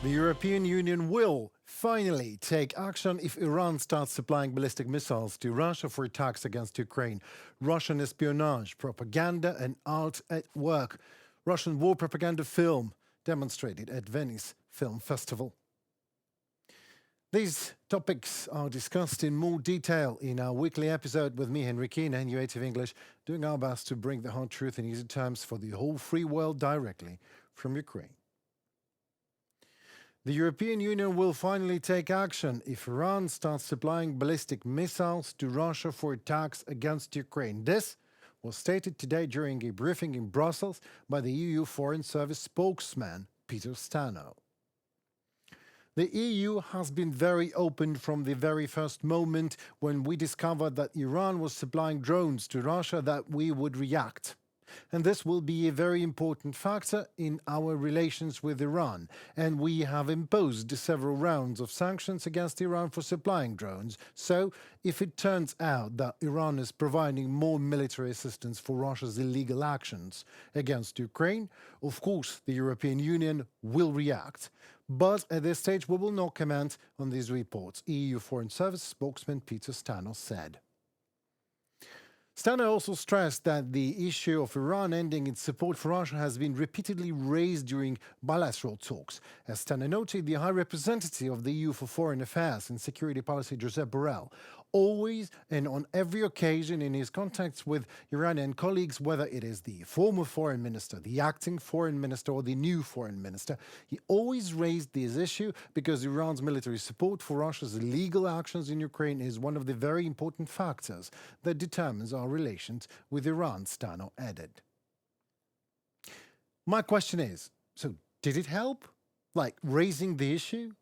The European Union will finally take action if Iran starts supplying ballistic missiles to Russia for attacks against Ukraine. Russian espionage, propaganda and art at work. Russian war propaganda film demonstrated at Venice Film Festival. These topics are discussed in more detail in our weekly episode with me, Henry Keane, and UATV English, doing our best to bring the hard truth in easy terms for the whole free world directly from Ukraine. The European Union will finally take action if Iran starts supplying ballistic missiles to Russia for attacks against Ukraine. This was stated today during a briefing in Brussels by the EU Foreign Service spokesman, Peter Stano. The EU has been very open from the very first moment when we discovered that Iran was supplying drones to Russia that we would react. And this will be a very important factor in our relations with Iran. And we have imposed several rounds of sanctions against Iran for supplying drones. So, if it turns out that Iran is providing more military assistance for Russia's illegal actions against Ukraine, of course the European Union will react. But at this stage we will not comment on these reports, EU Foreign Service spokesman Peter Stano said. Stano also stressed that the issue of Iran ending its support for Russia has been repeatedly raised during bilateral talks. As Stano noted, the High Representative of the EU for Foreign Affairs and Security Policy, Josep Borrell, always and on every occasion in his contacts with Iranian colleagues, whether it is the former foreign minister, the acting foreign minister or the new foreign minister, he always raised this issue because Iran's military support for Russia's illegal actions in Ukraine is one of the very important factors that determines our relations with Iran, Stano added. My question is, so did it help? Like raising the issue?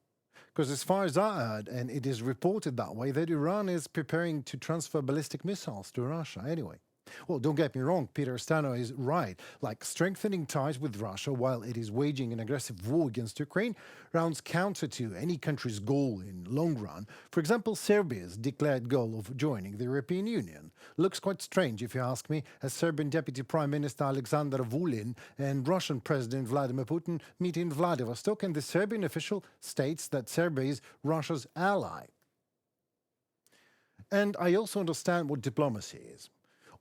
Because as far as I heard, and it is reported that way, that Iran is preparing to transfer ballistic missiles to Russia anyway. Well, don't get me wrong, Peter Stano is right. Like strengthening ties with Russia while it is waging an aggressive war against Ukraine rounds counter to any country's goal in long run. For example, Serbia's declared goal of joining the European Union looks quite strange, if you ask me, as Serbian Deputy Prime Minister Alexander Vulin and Russian President Vladimir Putin meet in Vladivostok, and the Serbian official states that Serbia is Russia's ally. And I also understand what diplomacy is.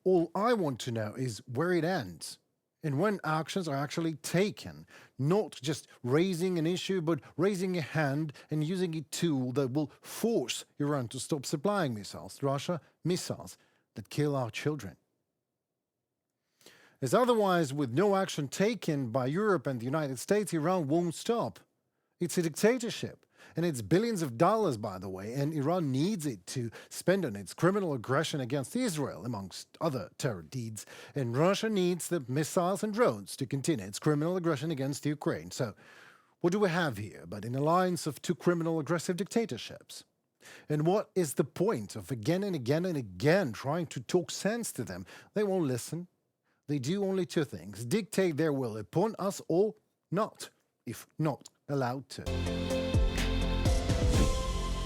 All I want to know is where it ends and when actions are actually taken, not just raising an issue, but raising a hand and using a tool that will force Iran to stop supplying missiles to Russia, missiles that kill our children. As otherwise, with no action taken by Europe and the United States, Iran won't stop. It's a dictatorship. And it's billions of dollars, by the way, and Iran needs it to spend on its criminal aggression against Israel, amongst other terror deeds. And Russia needs the missiles and drones to continue its criminal aggression against Ukraine. So what do we have here but an alliance of two criminal aggressive dictatorships? And what is the point of again and again and again trying to talk sense to them? They won't listen. They do only two things: dictate their will upon us or not, if not allowed to.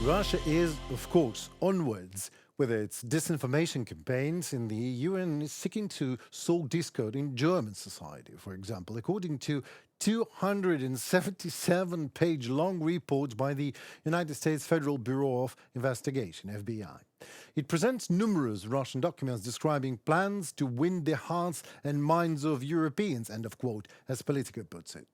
Russia is, of course, onwards with its disinformation campaigns in the EU and is seeking to sow discord in German society, for example, according to 277-page long report by the United States Federal Bureau of Investigation, FBI. It presents numerous Russian documents describing plans to win the hearts and minds of Europeans, end of quote, as Politico puts it.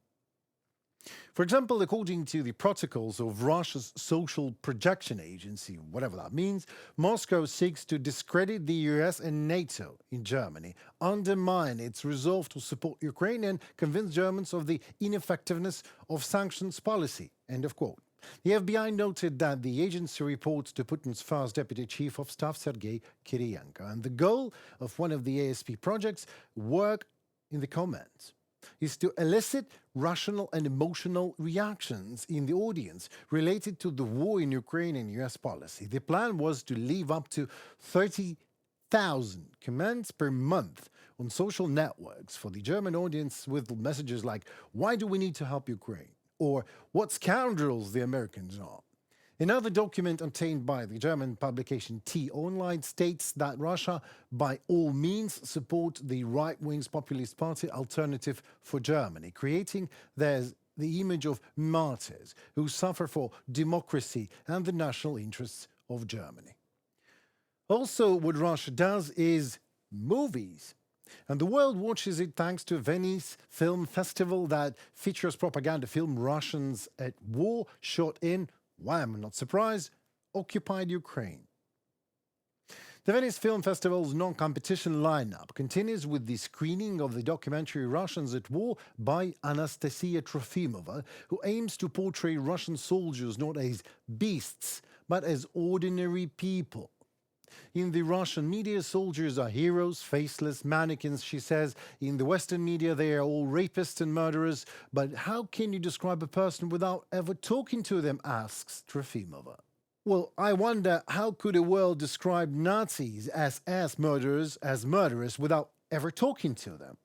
For example, according to the protocols of Russia's social projection agency, whatever that means, Moscow seeks to discredit the US and NATO in Germany, undermine its resolve to support Ukraine and convince Germans of the ineffectiveness of sanctions policy, end of quote. The FBI noted that the agency reports to Putin's first deputy chief of staff, Sergei Kiriyenko, and the goal of one of the ASP projects, work in the comments, is to elicit rational and emotional reactions in the audience related to the war in Ukraine and US policy. The plan was to leave up to 30,000 comments per month on social networks for the German audience with messages like, "Why do we need to help Ukraine?" or "What scoundrels the Americans are." Another document obtained by the German publication T-Online states that Russia, by all means, supports the right-wing populist party Alternative for Germany, creating their the image of martyrs who suffer for democracy and the national interests of Germany. Also, what Russia does is movies. And the world watches it thanks to Venice Film Festival that features propaganda film Russians at war shot in, why am I not surprised, occupied Ukraine. The Venice Film Festival's non-competition lineup continues with the screening of the documentary Russians at War by Anastasia Trofimova, who aims to portray Russian soldiers not as beasts, but as ordinary people. In the Russian media, soldiers are heroes, faceless mannequins, she says. In the Western media, they are all rapists and murderers. But how can you describe a person without ever talking to them, asks Trofimova. Well, I wonder, how could a world describe Nazis as murderers without ever talking to them?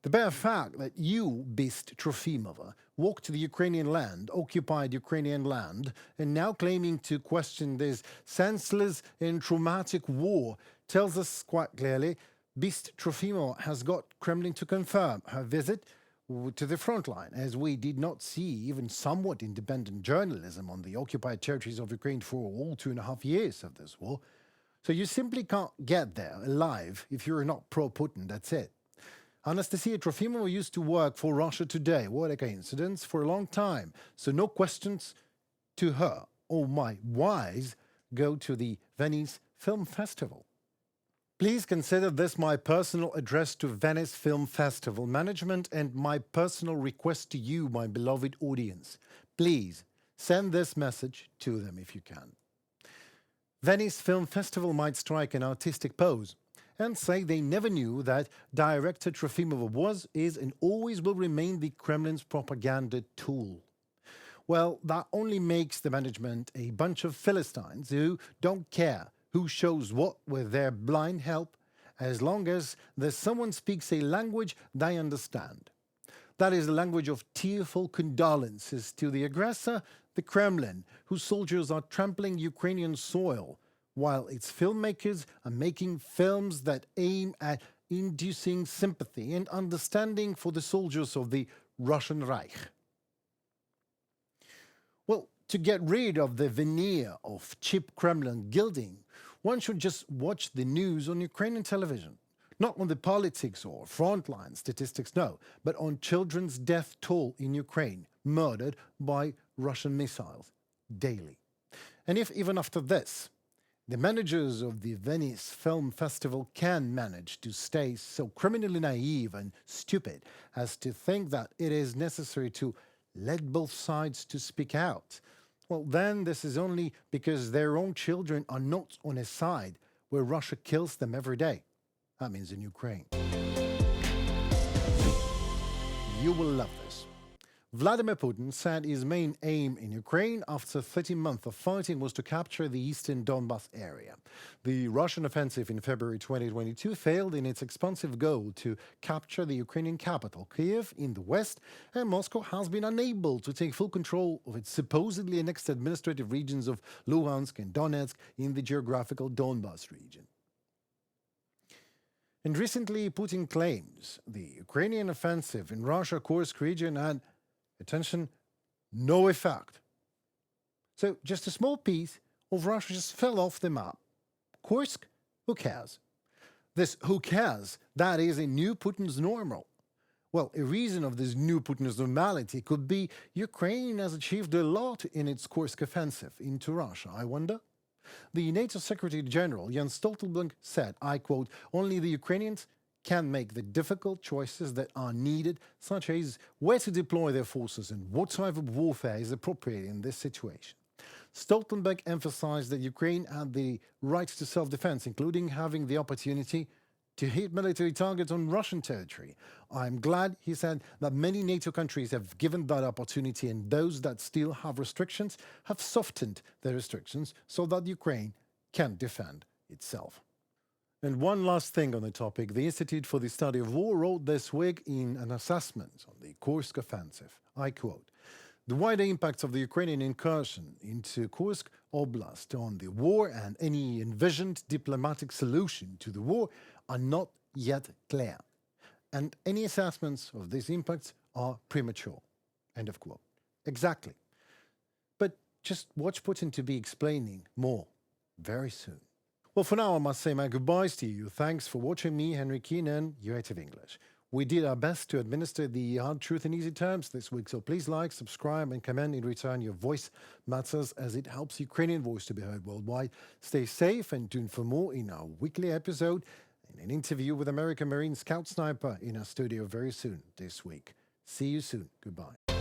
The bare fact that you, beast Trofimova, walked to the Ukrainian land, occupied Ukrainian land, and now claiming to question this senseless and traumatic war tells us quite clearly beast Trofimova has got Kremlin to confirm her visit to the front line, as we did not see even somewhat independent journalism on the occupied territories of Ukraine for all 2.5 years of this war. So you simply can't get there alive if you're not pro-Putin, that's it. Anastasia Trofimova used to work for Russia Today, what a coincidence, for a long time. So no questions to her. All my whys go to the Venice Film Festival. Please consider this my personal address to Venice Film Festival management and my personal request to you, my beloved audience. Please send this message to them if you can. Venice Film Festival might strike an artistic pose and say they never knew that director Trofimova was, is, and always will remain the Kremlin's propaganda tool. Well, that only makes the management a bunch of Philistines who don't care who shows what with their blind help, as long as someone speaks a language they understand. That is the language of tearful condolences to the aggressor, the Kremlin, whose soldiers are trampling Ukrainian soil, while its filmmakers are making films that aim at inducing sympathy and understanding for the soldiers of the Russian Reich. Well, to get rid of the veneer of cheap Kremlin gilding, one should just watch the news on Ukrainian television. Not on the politics or frontline statistics, no, but on children's death toll in Ukraine, murdered by Russian missiles daily. And if even after this, the managers of the Venice Film Festival can manage to stay so criminally naive and stupid as to think that it is necessary to let both sides to speak out, well, then this is only because their own children are not on a side where Russia kills them every day. That means in Ukraine. You will love this. Vladimir Putin said his main aim in Ukraine after 30 months of fighting was to capture the eastern Donbas area. The Russian offensive in February 2022 failed in its expansive goal to capture the Ukrainian capital, Kyiv, in the west, and Moscow has been unable to take full control of its supposedly annexed administrative regions of Luhansk and Donetsk in the geographical Donbas region. And recently, Putin claims the Ukrainian offensive in Russia Kursk region had, attention, no effect. So just a small piece of Russia just fell off the map. Kursk, who cares? This who cares, that is a new Putin's normal. Well, a reason of this new Putin's normality could be Ukraine has achieved a lot in its Kursk offensive into Russia, I wonder. The NATO Secretary General Jens Stoltenberg said, I quote, only the Ukrainians can make the difficult choices that are needed, such as where to deploy their forces and what type of warfare is appropriate in this situation. Stoltenberg emphasized that Ukraine had the right to self-defense, including having the opportunity to hit military targets on Russian territory. I'm glad, he said, that many NATO countries have given that opportunity, and those that still have restrictions have softened their restrictions so that Ukraine can defend itself. And one last thing on the topic. The Institute for the Study of War wrote this week in an assessment on the Kursk offensive. I quote, the wider impacts of the Ukrainian incursion into Kursk Oblast on the war and any envisioned diplomatic solution to the war are not yet clear. And any assessments of these impacts are premature. End of quote. Exactly. But just watch Putin to be explaining more very soon. Well, for now, I must say my goodbyes to you. Thanks for watching me, Henry Keenan, UATV English. We did our best to administer the hard truth in easy terms this week, so please like, subscribe, and comment in return. Your voice matters as it helps Ukrainian voice to be heard worldwide. Stay safe and tune for more in our weekly episode and an interview with American Marine Scout Sniper in our studio very soon this week. See you soon. Goodbye.